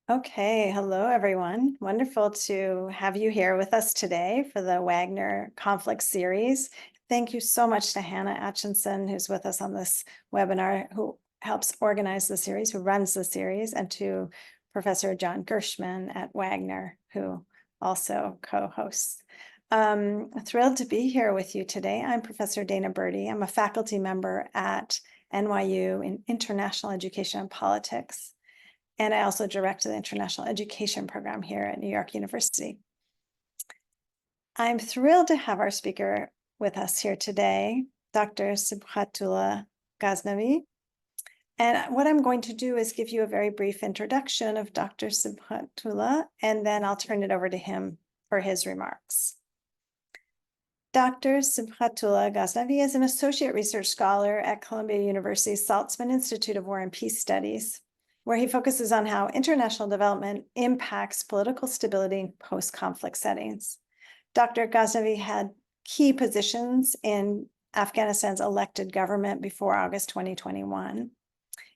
Okay, hello everyone. Wonderful to have you here with us today for the Wagner Conflict series. Thank you so much to Hannah Atchinson, who's with us on this webinar, who helps organize the series, who runs the series, and to Professor John Gershman at Wagner, who also co-hosts. Thrilled to be here with you today. I'm Professor Dana Birdie. I'm a faculty member at NYU in International Education and Politics. And I also direct the International Education Program here at New York University. I'm thrilled to have our speaker with us here today, Dr. Sibghatullah Ghaznawi. And what I'm going to do is give you a very brief introduction of Dr. Sibghatullah, and then I'll turn it over to him for his remarks. Dr. Sibghatullah Ghaznawi is an associate research scholar at Columbia University's Saltzman Institute of War and Peace Studies, where he focuses on how international development impacts political stability in post-conflict settings. Dr. Ghaznawi had key positions in Afghanistan's elected government before August 2021,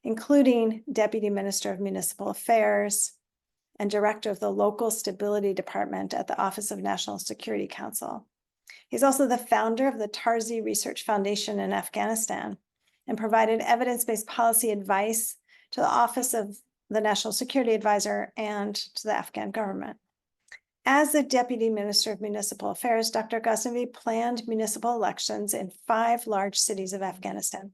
including Deputy Minister of Municipal Affairs and Director of the Local Stability Department at the Office of National Security Council. He's also the founder of the Tarzi Research Foundation in Afghanistan and provided evidence-based policy advice to the Office of the National Security Advisor and to the Afghan government. As the Deputy Minister of Municipal Affairs, Dr. Ghaznawi planned municipal elections in 5 large cities of Afghanistan,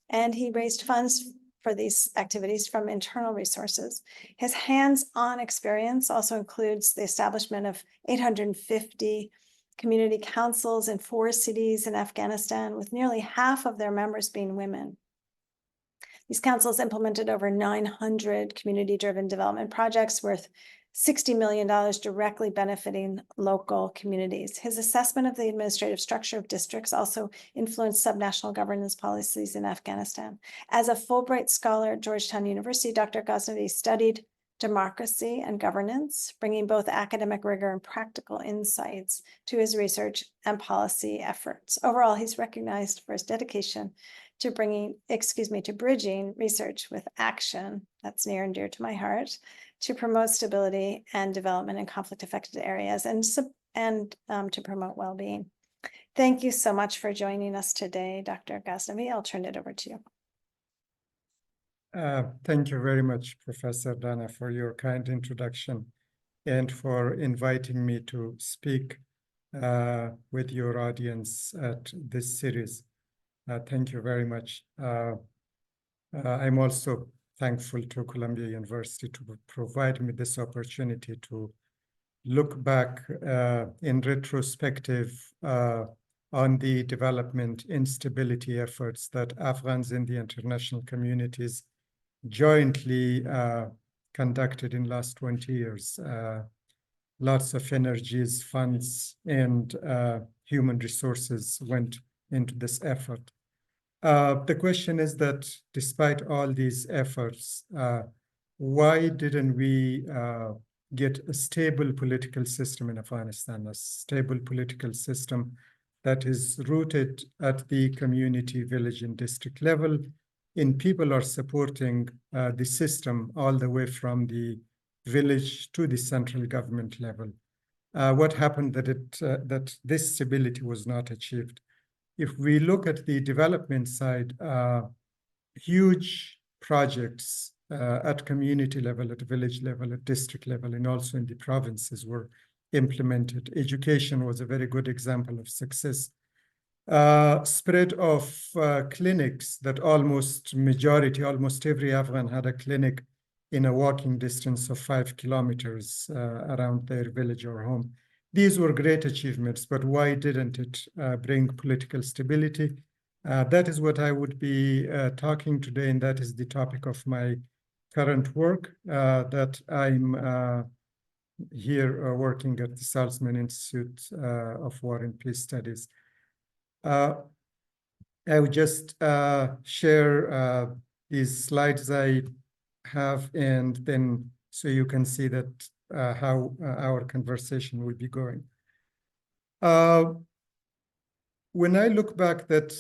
and he raised funds for these activities from internal resources. His hands-on experience also includes the establishment of 850 community councils in 4 cities in Afghanistan, with nearly half of their members being women. These councils implemented over 900 community-driven development projects worth $60 million directly benefiting local communities. His assessment of the administrative structure of districts also influenced subnational governance policies in Afghanistan. As a Fulbright scholar at Georgetown University, Dr. Ghaznawi studied democracy and governance, bringing both academic rigor and practical insights to his research and policy efforts. Overall, he's recognized for his dedication to bridging research with action, that's near and dear to my heart, to promote stability and development in conflict-affected areas and to promote well-being. Thank you so much for joining us today, Dr. Ghaznawi. I'll turn it over to you. Thank you very much, Professor Dana, for your kind introduction and for inviting me to speak with your audience at this series. Thank you very much. I'm also thankful to Columbia University to provide me this opportunity to look back in retrospective on the development instability efforts that Afghans in the international communities jointly conducted in last 20 years. Lots of energies, funds, and human resources went into this effort. The question is that despite all these efforts, why didn't we get a stable political system in Afghanistan, a stable political system that is rooted at the community, village, and district level, and people are supporting the system all the way from the village to the central government level? What happened that this stability was not achieved? If we look at the development side, huge projects at community level, at village level, at district level, and also in the provinces were implemented. Education was a very good example of success. Spread of clinics that almost every Afghan had a clinic in a walking distance of 5 kilometers around their village or home. These were great achievements, but why didn't it bring political stability? That is what I would be talking today, and that is the topic of my current work that I'm here working at the Saltzman Institute of War and Peace Studies. I will just share these slides I have, and then so you can see that how our conversation will be going. When I look back at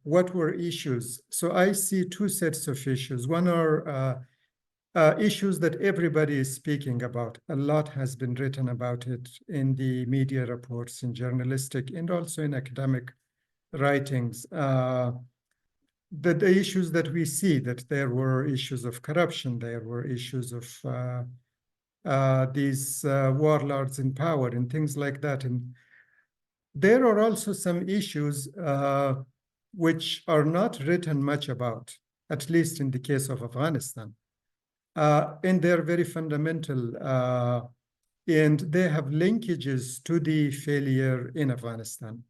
what were issues, so I see 2 sets of issues. One are issues that everybody is speaking about. A lot has been written about it in the media reports, in journalistic, and also in academic writings. The issues that we see, that there were issues of corruption, there were issues of these warlords in power and things like that. And there are also some issues which are not written much about, at least in the case of Afghanistan. And they're very fundamental, and they have linkages to the failure in Afghanistan.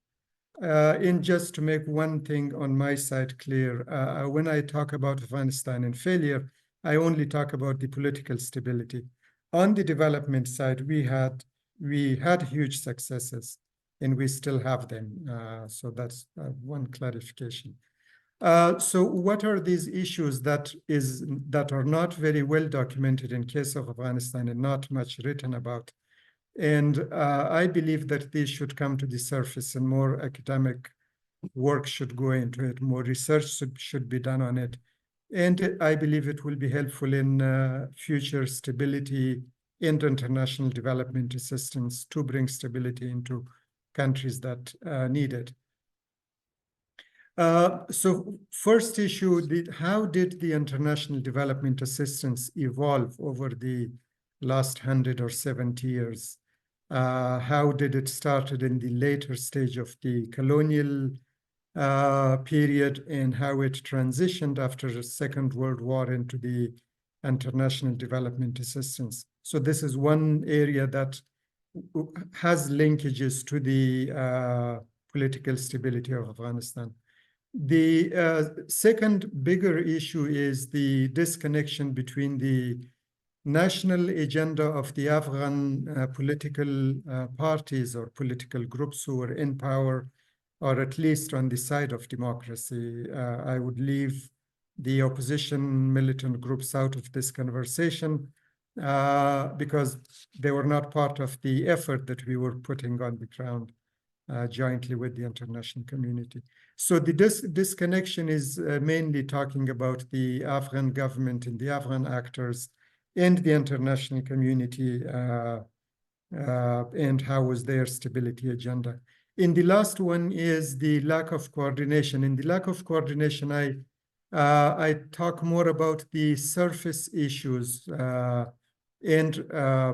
And just to make one thing on my side clear, when I talk about Afghanistan and failure, I only talk about the political stability. On the development side, we had huge successes, and we still have them. So that's one clarification. So what are these issues that are not very well documented in case of Afghanistan and not much written about? And I believe that these should come to the surface, and more academic work should go into it, more research should be done on it. And I believe it will be helpful in future stability and international development assistance to bring stability into countries that need it. So first issue, how did the international development assistance evolve over the last 100 or 70 years? How did it started in the later stage of the colonial period, and how it transitioned after the Second World War into the international development assistance? So this is one area that has linkages to the political stability of Afghanistan. The second bigger issue is the disconnection between the national agenda of the Afghan political parties or political groups who are in power, or at least on the side of democracy. I would leave the opposition militant groups out of this conversation because they were not part of the effort that we were putting on the ground jointly with the international community. So the disconnection is mainly talking about the Afghan government and the Afghan actors and the international community and how was their stability agenda. In the last one is the lack of coordination. In the lack of coordination, I talk more about the surface issues and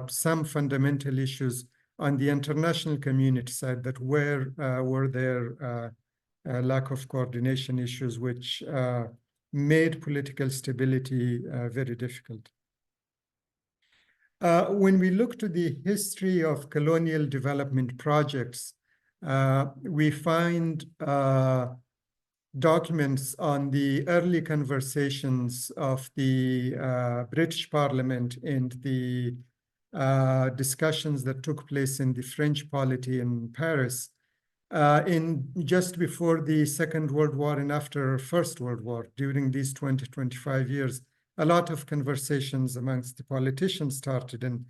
some fundamental issues on the international community side that were there lack of coordination issues which made political stability very difficult. When we look to the history of colonial development projects, we find documents on the early conversations of the British Parliament and the discussions that took place in the French polity in Paris in just before the Second World War and after First World War. During these 20-25 years, a lot of conversations amongst the politicians started in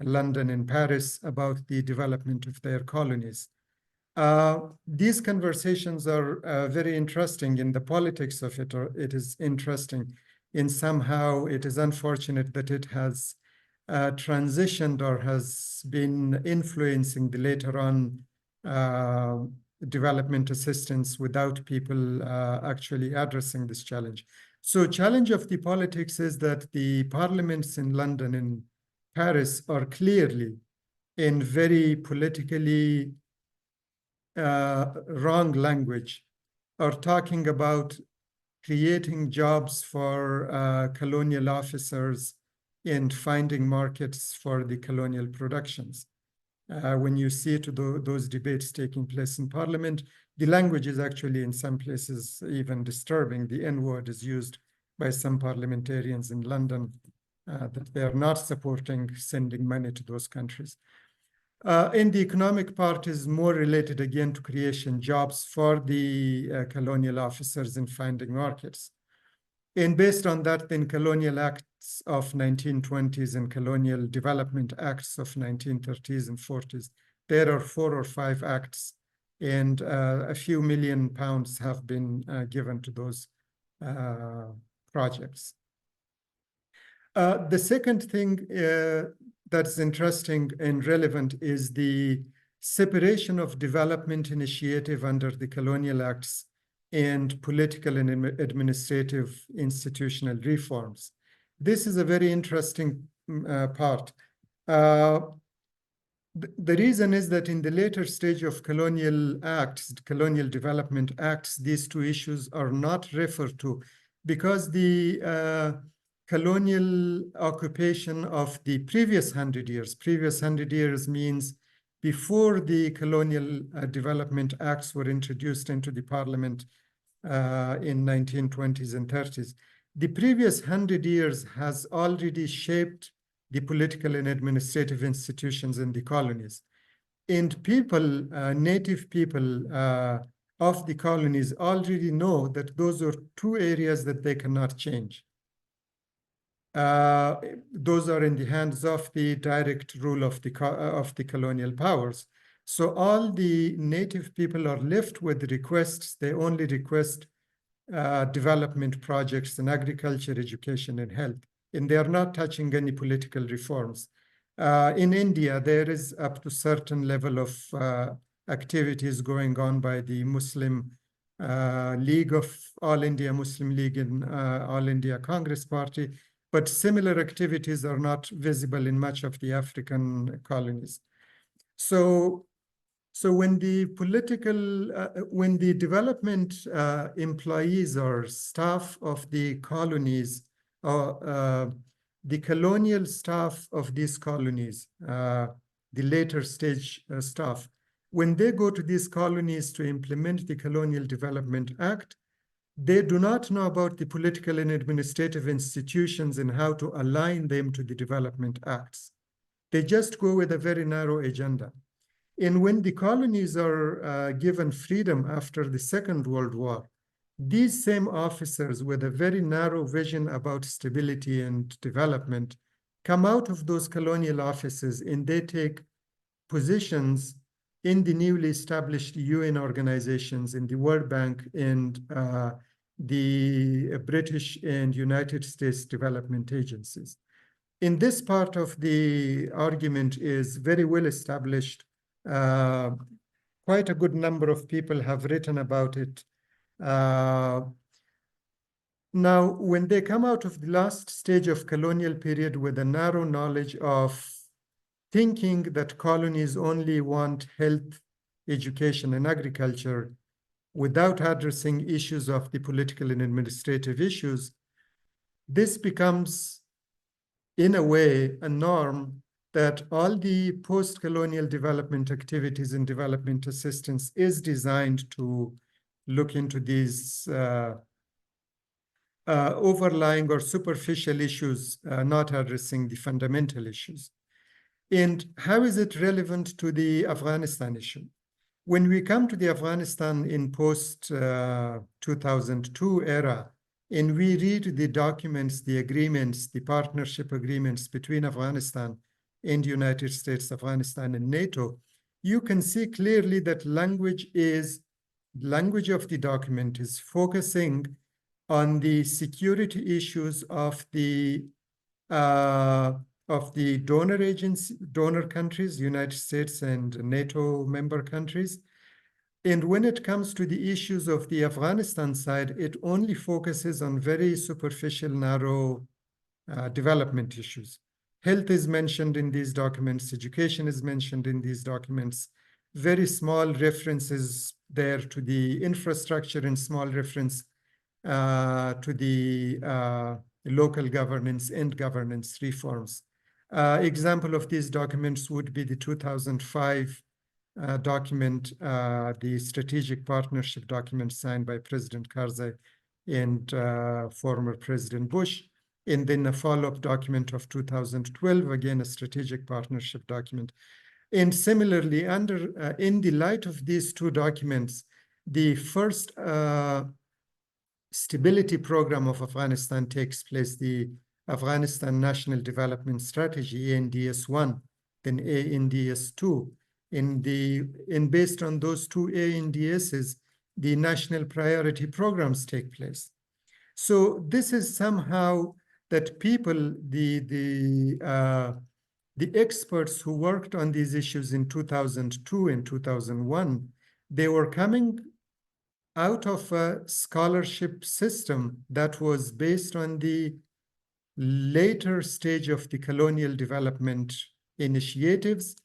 London and Paris about the development of their colonies. These conversations are very interesting in the politics of it, or it is interesting. And somehow it is unfortunate that it has transitioned or has been influencing the later on development assistance without people actually addressing this challenge. So challenge of the politics is that the parliaments in London and Paris are clearly in very politically wrong language, are talking about creating jobs for colonial officers and finding markets for the colonial productions. When you see those debates taking place in Parliament, the language is actually in some places even disturbing. The N-word is used by some parliamentarians in London that they are not supporting sending money to those countries. And the economic part is more related again to creation jobs for the colonial officers in finding markets. And based on that, then colonial acts of 1920s and colonial development acts of 1930s and 40s, there are 4 or 5 acts, and a few million pounds have been given to those projects. The second thing that's interesting and relevant is the separation of development initiative under the Colonial Acts and political and administrative institutional reforms. This is a very interesting part. The reason is that in the later stage of colonial acts, colonial development acts, these two issues are not referred to because the colonial occupation of the previous 100 years means before the colonial development acts were introduced into the parliament in 1920s and 30s. The previous 100 years has already shaped the political and administrative institutions in the colonies. And people, native people of the colonies already know that those are two areas that they cannot change. Those are in the hands of the direct rule of the colonial powers. So all the native people are left with requests. They only request development projects in agriculture, education, and health. And they are not touching any political reforms. In India, there is up to certain level of activities going on by the Muslim League of All India Muslim League and All India Congress Party, but similar activities are not visible in much of the African colonies. So when the when the development employees or staff of the colonies, the colonial staff of these colonies, the later stage staff, when they go to these colonies to implement the Colonial Development Act, they do not know about the political and administrative institutions and how to align them to the development acts. They just go with a very narrow agenda. And when the colonies are given freedom after the Second World War, these same officers with a very narrow vision about stability and development come out of those colonial offices and they take positions in the newly established UN organizations, in the World Bank and the British and United States development agencies. In this part of the argument is very well established. Quite a good number of people have written about it. Now, when they come out of the last stage of colonial period with a narrow knowledge of thinking that colonies only want health, education, and agriculture without addressing issues of the political and administrative issues, this becomes, in a way, a norm that all the post-colonial development activities and development assistance is designed to look into these overlying or superficial issues, not addressing the fundamental issues. And how is it relevant to the Afghanistan issue? When we come to the Afghanistan in post-2002 era, and we read the documents, the agreements, the partnership agreements between Afghanistan and United States, Afghanistan, and NATO, you can see clearly that language of the document is focusing on the security issues of the donor countries, United States and NATO member countries. And when it comes to the issues of the Afghanistan side, it only focuses on very superficial, narrow development issues. Health is mentioned in these documents, education is mentioned in these documents, very small references there to the infrastructure and small reference to the local governance and governance reforms. Example of these documents would be the 2005 document, the strategic partnership document signed by President Karzai and former President Bush, and then a follow-up document of 2012, again, a strategic partnership document. And similarly, in the light of these two documents, the first stability program of Afghanistan takes place, the Afghanistan National Development Strategy, ANDS-1, then ANDS-2. And based on those two ANDSs, the national priority programs take place. So this is somehow that people, the experts who worked on these issues in 2002 and 2001, they were coming out of a scholarship system that was based on the later stage of the colonial development initiatives.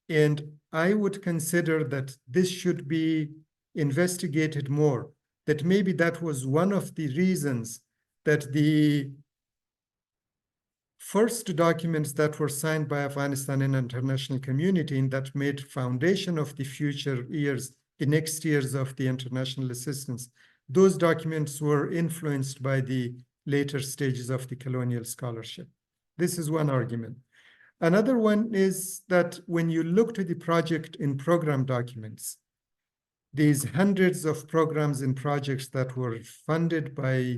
And I would consider that this should be investigated more, that maybe that was one of the reasons that the first documents that were signed by Afghanistan and international community and that made foundation of the future years, the next years of the international assistance, those documents were influenced by the later stages of the colonial scholarship. This is one argument. Another one is that when you look to the project in program documents, these hundreds of programs and projects that were funded by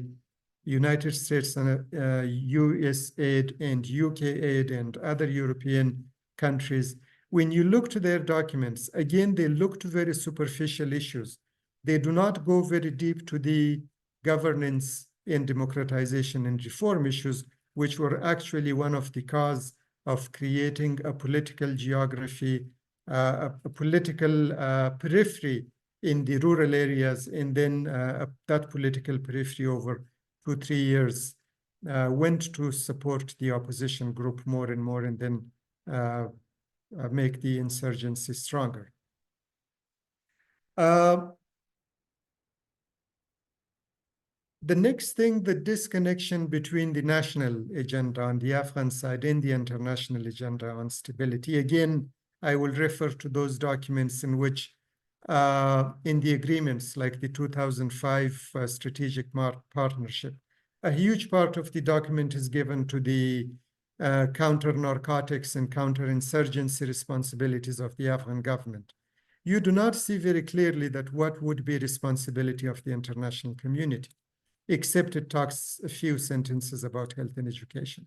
United States and US aid and UK aid and other European countries, when you look to their documents, again, they look to very superficial issues. They do not go very deep to the governance and democratization and reform issues, which were actually one of the cause of creating a political geography, a political periphery in the rural areas, and then that political periphery over 2-3 years went to support the opposition group more and more, and then make the insurgency stronger. The next thing, the disconnection between the national agenda on the Afghan side and the international agenda on stability. Again, I will refer to those documents in which, in the agreements like the 2005 strategic partnership, a huge part of the document is given to the counter-narcotics and counter-insurgency responsibilities of the Afghan government. You do not see very clearly that what would be responsibility of the international community, except it talks a few sentences about health and education.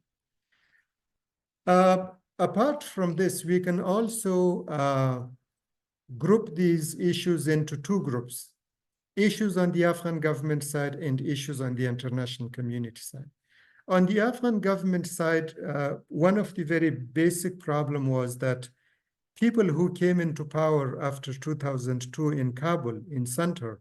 Apart from this, we can also group these issues into two groups: issues on the Afghan government side and issues on the international community side. On the Afghan government side, one of the very basic problem was that people who came into power after 2002 in Kabul, in center,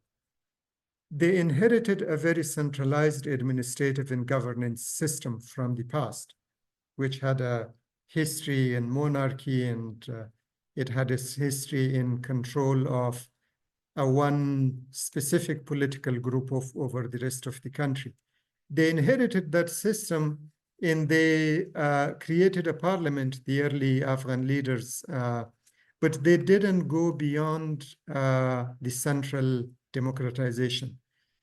they inherited a very centralized administrative and governance system from the past, which had a history in monarchy, and it had a history in control of one specific political group over the rest of the country. They inherited that system, and they created a parliament, the early Afghan leaders, but they didn't go beyond the central democratization.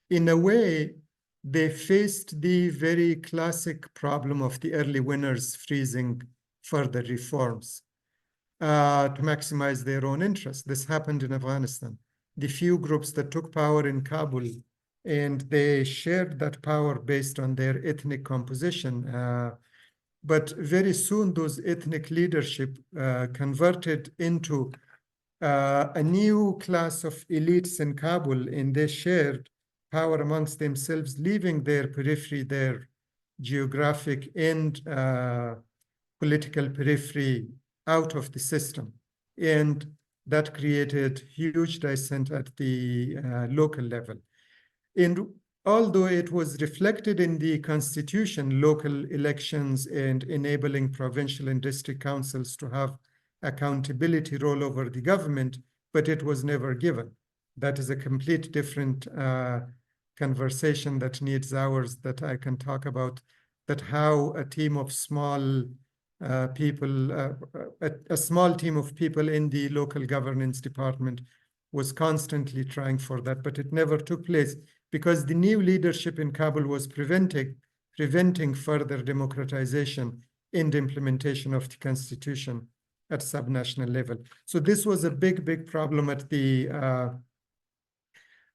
In a way, they faced the very classic problem of the early winners freezing further reforms to maximize their own interests. This happened in Afghanistan. The few groups that took power in Kabul, and they shared that power based on their ethnic composition. But very soon, those ethnic leadership converted into a new class of elites in Kabul, and they shared power amongst themselves, leaving their periphery, their geographic and political periphery out of the system. And that created huge dissent at the local level. And although it was reflected in the constitution, local elections and enabling provincial and district councils to have accountability role over the government, but it was never given. That is a complete different conversation that needs hours that I can talk about, that how a team of small people, a small team of people in the local governance department was constantly trying for that, but it never took place because the new leadership in Kabul was preventing further democratization and implementation of the constitution at subnational level. So this was a big, big problem at the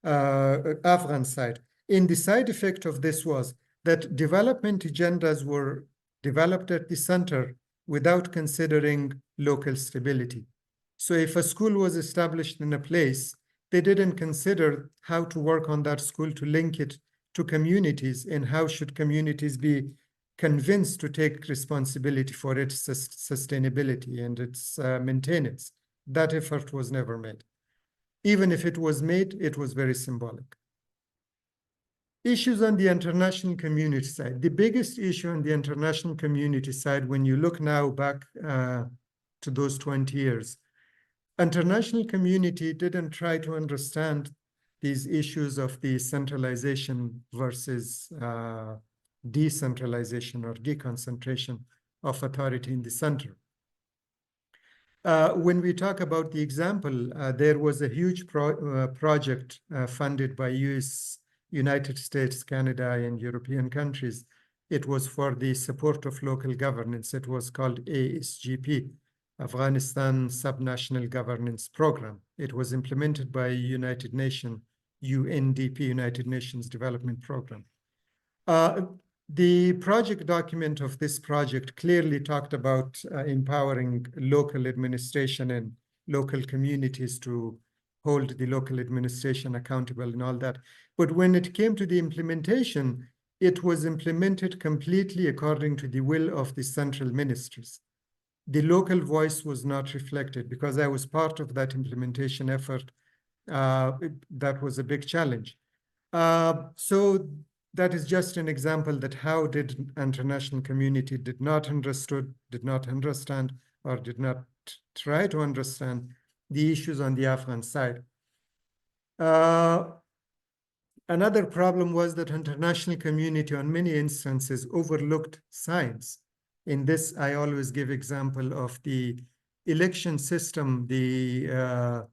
Afghan side. And the side effect of this was that development agendas were developed at the center without considering local stability. So if a school was established in a place, they didn't consider how to work on that school to link it to communities, and how should communities be convinced to take responsibility for its sustainability and its maintenance. That effort was never made. Even if it was made, it was very symbolic. Issues on the international community side. The biggest issue on the international community side, when you look now back to those 20 years, international community didn't try to understand these issues of the centralization versus decentralization or deconcentration of authority in the center. When we talk about the example, there was a huge project funded by United States, Canada, and European countries. It was for the support of local governance. It was called ASGP, Afghanistan Subnational Governance Program. It was implemented by United Nations, UNDP, United Nations Development Program. The project document of this project clearly talked about empowering local administration and local communities to hold the local administration accountable and all that. But when it came to the implementation, it was implemented completely according to the will of the central ministries. The local voice was not reflected because I was part of that implementation effort. That was a big challenge. So that is just an example that how did international community did not understand, or did not try to understand the issues on the Afghan side. Another problem was that international community on many instances overlooked science. In this, I always give example of the election system, the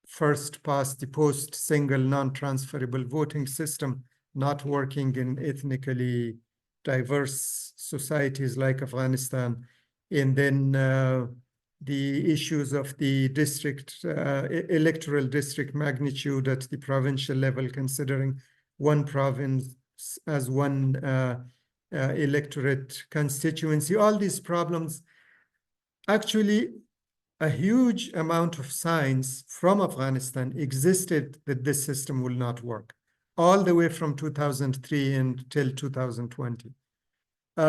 first past the post single non-transferable voting system not working in ethnically diverse societies like Afghanistan. And then the issues of the district, electoral district magnitude at the provincial level, considering one province as one electorate constituency, all these problems. Actually, a huge amount of science from Afghanistan existed that this system will not work, all the way from 2003 until 2020.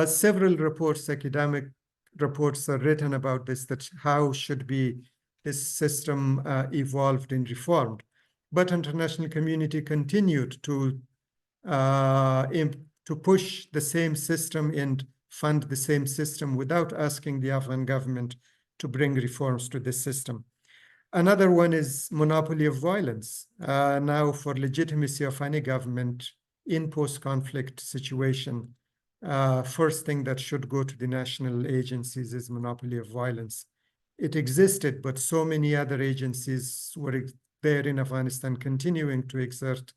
Several reports, academic reports are written about this, that how should be this system evolved and reformed. But international community continued to push the same system and fund the same system without asking the Afghan government to bring reforms to the system. Another one is monopoly of violence. Now, for legitimacy of any government in post-conflict situation, first thing that should go to the national agencies is monopoly of violence. It existed, but so many other agencies were there in Afghanistan continuing to exert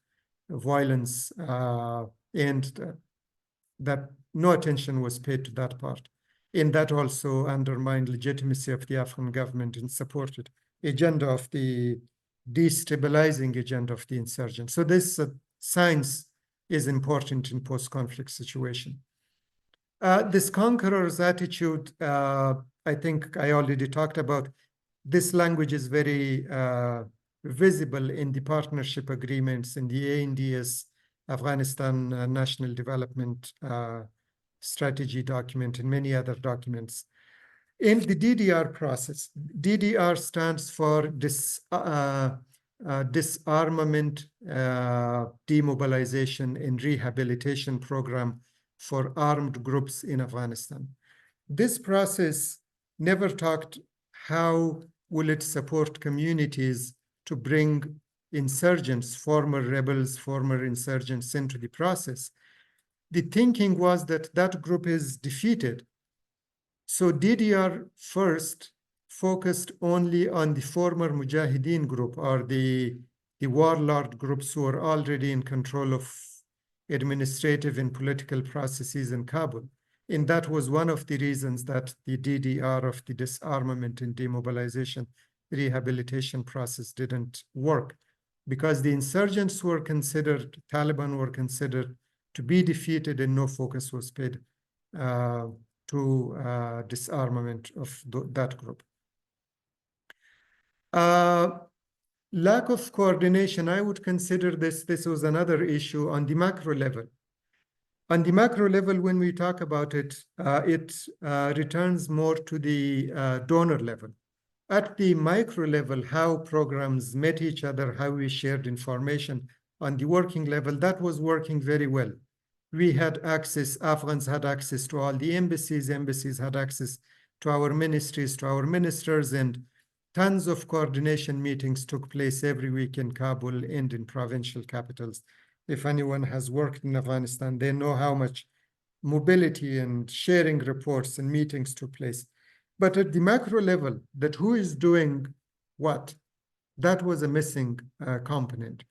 violence, and that no attention was paid to that part. And that also undermined legitimacy of the Afghan government and supported agenda of the destabilizing agenda of the insurgents. So this science is important in post-conflict situation. This conqueror's attitude, I think I already talked about. This language is very visible in the partnership agreements in the ANDS, Afghanistan National Development Strategy document, and many other documents. In the DDR process, DDR stands for Disarmament, Demobilization, and Rehabilitation Program for Armed Groups in Afghanistan. This process never talked how will it support communities to bring insurgents, former rebels, former insurgents into the process. The thinking was that that group is defeated. So DDR first focused only on the former Mujahideen group, or the warlord groups who are already in control of administrative and political processes in Kabul. And that was one of the reasons that the DDR of the disarmament and demobilization rehabilitation process didn't work, because the insurgents were considered, Taliban were considered to be defeated, and no focus was paid to disarmament of that group. Lack of coordination, I would consider this was another issue on the macro level. On the macro level, when we talk about it, it returns more to the donor level. At the micro level, how programs met each other, how we shared information on the working level, that was working very well. We had access, Afghans had access to all the embassies, embassies had access to our ministries, to our ministers, and tons of coordination meetings took place every week in Kabul and in provincial capitals. If anyone has worked in Afghanistan, they know how much mobility and sharing reports and meetings took place. But at the macro level, that who is doing what, that was a missing component.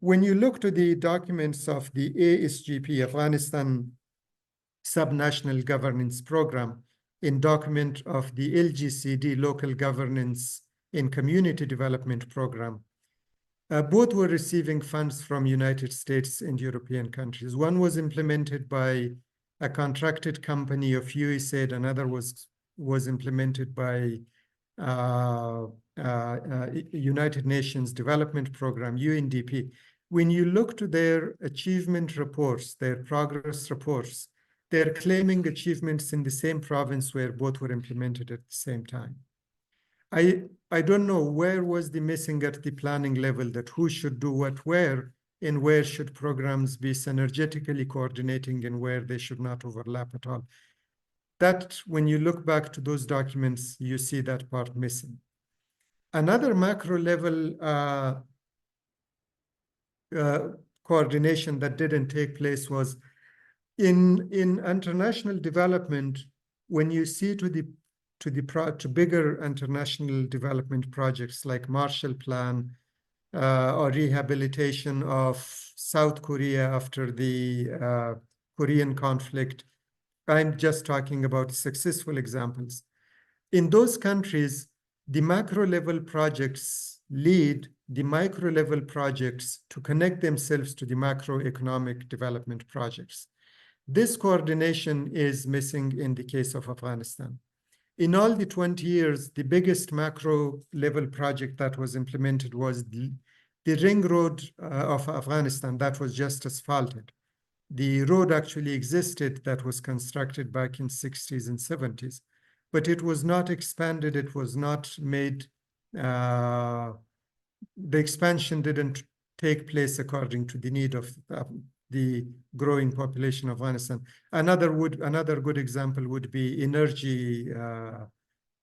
When you look to the documents of the ASGP, Afghanistan Subnational Governance Program, in document of the LGCD, Local Governance and Community Development Program, both were receiving funds from United States and European countries. One was implemented by a contracted company of USAID, another was implemented by United Nations Development Program, UNDP. When you look to their achievement reports, their progress reports, they're claiming achievements in the same province where both were implemented at the same time. I don't know where was the missing at the planning level, that who should do what where, and where should programs be synergetically coordinating and where they should not overlap at all. That, when you look back to those documents, you see that part missing. Another macro level coordination that didn't take place was in international development. When you see to bigger international development projects like Marshall Plan or rehabilitation of South Korea after the Korean conflict, I'm just talking about successful examples. In those countries, the macro level projects lead the micro level projects to connect themselves to the macroeconomic development projects. This coordination is missing in the case of Afghanistan. In all the 20 years, the biggest macro level project that was implemented was the ring road of Afghanistan that was just asphalted. The road actually existed that was constructed back in 60s and 70s, but it was not expanded. It was not made, the expansion didn't take place according to the need of the growing population of Afghanistan. Another good example would be energy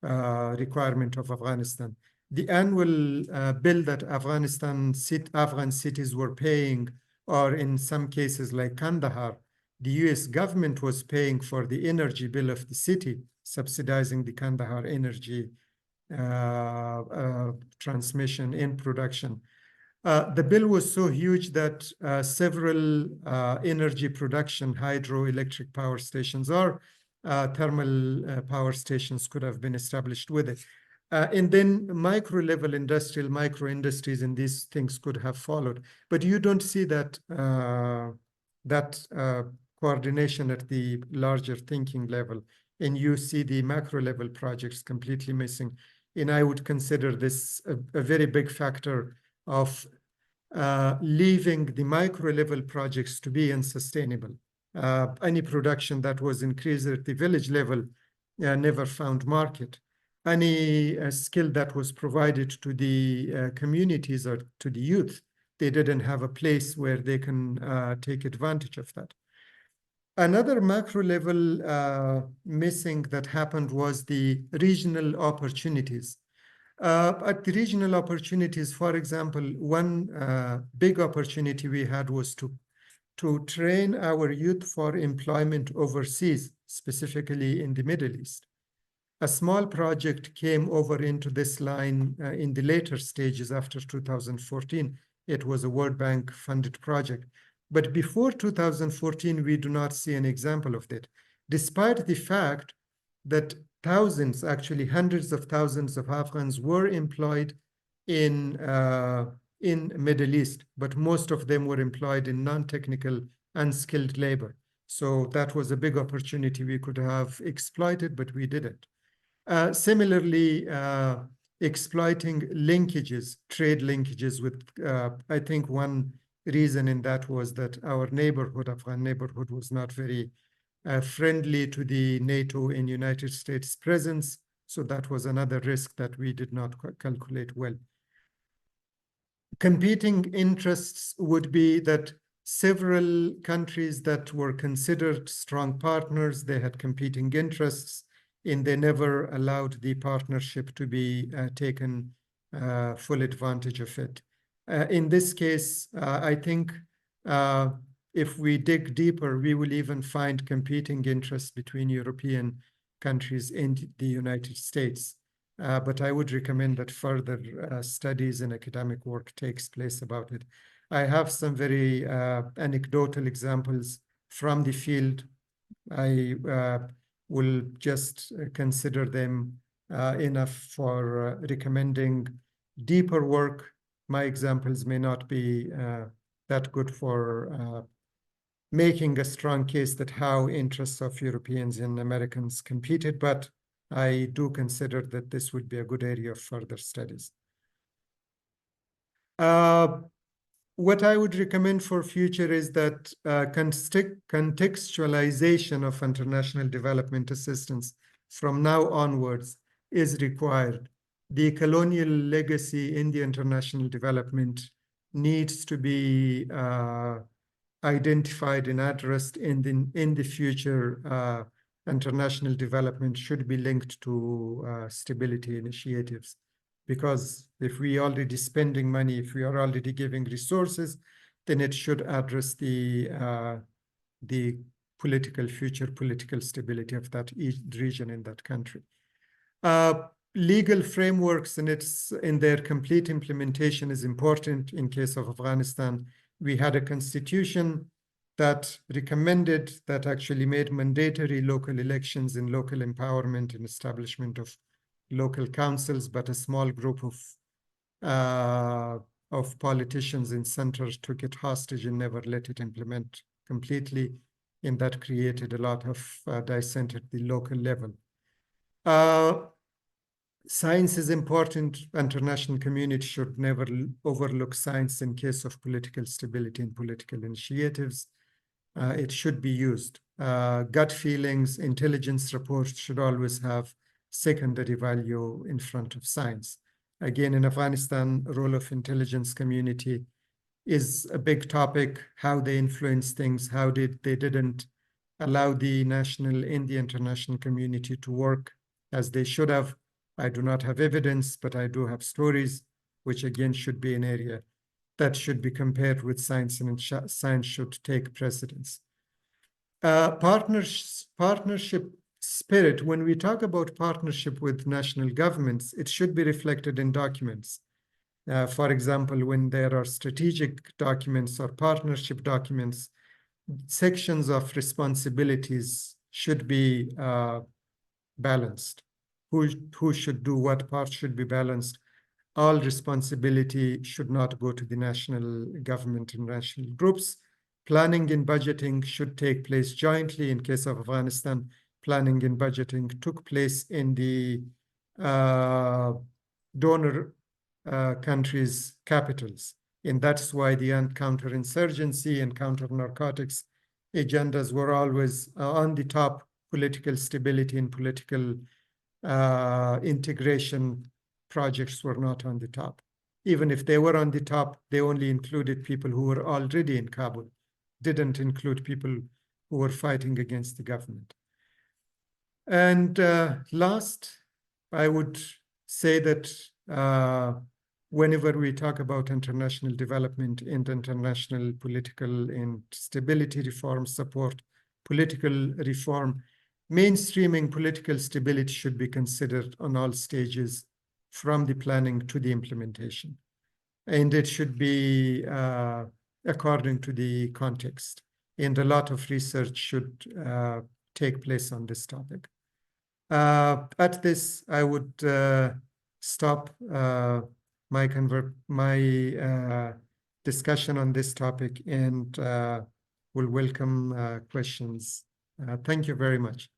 requirement of Afghanistan. The annual bill that Afghan cities were paying, or in some cases like Kandahar, the US government was paying for the energy bill of the city, subsidizing the Kandahar energy transmission and production. The bill was so huge that several energy production, hydroelectric power stations or thermal power stations could have been established with it. And then micro-level industrial, micro-industries and these things could have followed. But you don't see that, coordination at the larger thinking level. And you see the macro-level projects completely missing. And I would consider this a very big factor of leaving the micro-level projects to be unsustainable. Any production that was increased at the village level never found market. Any skill that was provided to the communities or to the youth, they didn't have a place where they can take advantage of that. Another macro level missing that happened was the regional opportunities. At the regional opportunities, for example, one big opportunity we had was to train our youth for employment overseas, specifically in the Middle East. A small project came over into this line in the later stages after 2014. It was a World Bank funded project. But before 2014, we do not see an example of that, despite the fact that thousands, actually hundreds of thousands of Afghans were employed in Middle East, but most of them were employed in non-technical, unskilled labor. So that was a big opportunity we could have exploited, but we didn't. Similarly, exploiting linkages, trade linkages with, I think one reason in that was that our neighborhood, Afghan neighborhood, was not very friendly to the NATO and United States presence. So that was another risk that we did not calculate well. Competing interests would be that several countries that were considered strong partners, they had competing interests, and they never allowed the partnership to be taken full advantage of it. In this case, I think if we dig deeper, we will even find competing interests between European countries and the United States. But I would recommend that further studies and academic work takes place about it. I have some very anecdotal examples from the field. I will just consider them enough for recommending deeper work. My examples may not be that good for making a strong case that how interests of Europeans and Americans competed, but I do consider that this would be a good area of further studies. What I would recommend for future is that contextualization of international development assistance from now onwards is required. The colonial legacy in the international development needs to be identified and addressed in the future. International development should be linked to stability initiatives, because if we are already spending money, if we are already giving resources, then it should address the future political stability of that region in that country. Legal frameworks in their complete implementation is important. In case of Afghanistan, we had a constitution that recommended, that actually made mandatory local elections and local empowerment and establishment of local councils, but a small group of politicians in centers took it hostage and never let it implement completely, and that created a lot of dissent at the local level. Science is important. International community should never overlook science in case of political stability and political initiatives. It should be used. Gut feelings, intelligence reports should always have secondary value in front of science. Again, in Afghanistan, role of intelligence community is a big topic, how they influence things, how they didn't allow the national and the international community to work as they should have. I do not have evidence, but I do have stories, which again should be an area that should be compared with science, and science should take precedence. Partnership spirit, when we talk about partnership with national governments, it should be reflected in documents. For example, when there are strategic documents or partnership documents, sections of responsibilities should be balanced. Who should do what part should be balanced. All responsibility should not go to the national government and national groups. Planning and budgeting should take place jointly. In case of Afghanistan, planning and budgeting took place in the donor countries' capitals. And that's why the counterinsurgency and counter-narcotics agendas were always on the top. Political stability and political integration projects were not on the top. Even if they were on the top, they only included people who were already in Kabul, didn't include people who were fighting against the government. And last, I would say that whenever we talk about international development and international political and stability reform support, political reform, mainstreaming political stability should be considered on all stages, from the planning to the implementation. And it should be according to the context. And a lot of research should take place on this topic. At this, I would stop my discussion on this topic, and will welcome questions. Thank you very much.